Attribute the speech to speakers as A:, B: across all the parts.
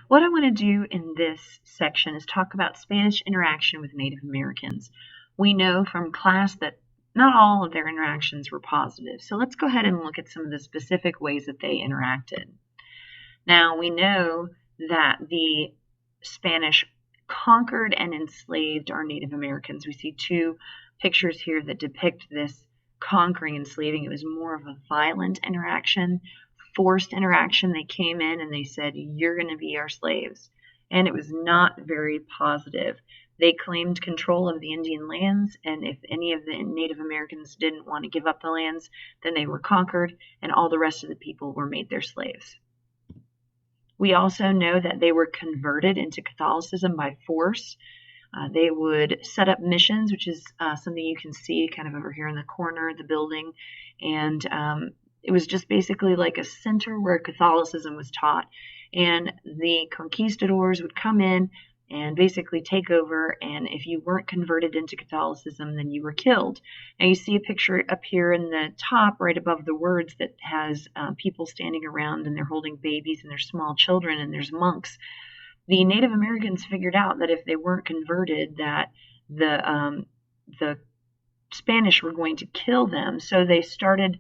A: What I want to do in this section is talk about Spanish interaction with Native Americans. We know from class that not all of their interactions were positive, so let's go ahead and look at some of the specific ways that they interacted. Now, we know that the Spanish conquered and enslaved our Native Americans. We see two pictures here that depict this conquering and enslaving. It was more of a violent interaction, forced interaction. They came in and they said, "You're going to be our slaves." And it was not very positive. They claimed control of the Indian lands, and if any of the Native Americans didn't want to give up the lands, then they were conquered, and all the rest of the people were made their slaves. We also know that they were converted into Catholicism by force. They would set up missions, which is something you can see kind of over here in the corner of the building. And it was just basically like a center where Catholicism was taught. And the conquistadors would come in and basically take over, and if you weren't converted into Catholicism, then you were killed. Now you see a picture up here in the top right above the words that has people standing around, and they're holding babies and there's small children and there's monks. The Native Americans figured out that if they weren't converted, that the Spanish were going to kill them, so they started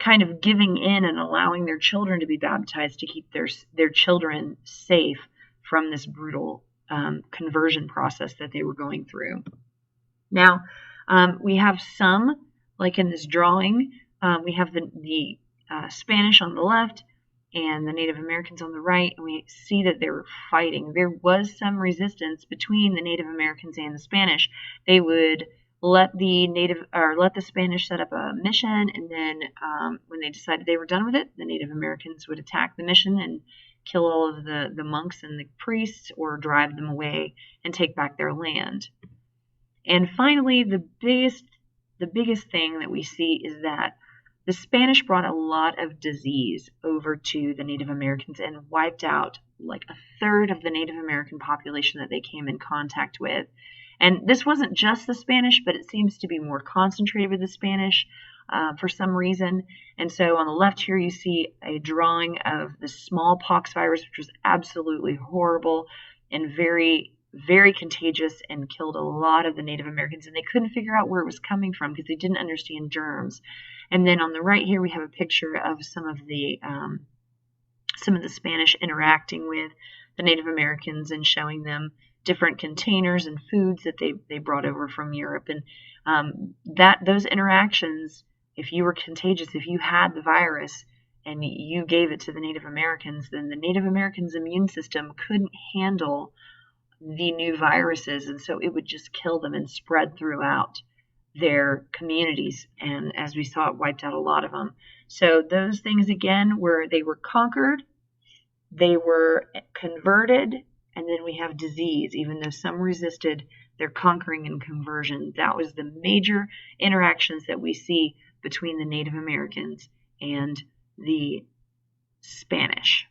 A: kind of giving in and allowing their children to be baptized to keep their children safe from this brutal conversion process that they were going through. Now, we have some, like in this drawing, we have the Spanish on the left and the Native Americans on the right, and we see that they were fighting. There was some resistance between the Native Americans and the Spanish. They would let the Spanish set up a mission, and then when they decided they were done with it, the Native Americans would attack the mission and kill all of the monks and the priests, or drive them away and take back their land. And finally, the biggest thing that we see is that the Spanish brought a lot of disease over to the Native Americans and wiped out like a third of the Native American population that they came in contact with. And this wasn't just the Spanish, but it seems to be more concentrated with the Spanish for some reason. And so on the left here, you see a drawing of the smallpox virus, which was absolutely horrible and very, very contagious and killed a lot of the Native Americans. And they couldn't figure out where it was coming from because they didn't understand germs. And then on the right here, we have a picture of some of the Spanish interacting with the Native Americans and showing them different containers and foods that they brought over from Europe. And those interactions, if you were contagious, if you had the virus and you gave it to the Native Americans, then the Native Americans' immune system couldn't handle the new viruses, and so it would just kill them and spread throughout their communities. And as we saw, it wiped out a lot of them. So those things, again, they were conquered, they were converted, and then we have disease. Even though some resisted their conquering and conversion, that was the major interactions that we see between the Native Americans and the Spanish.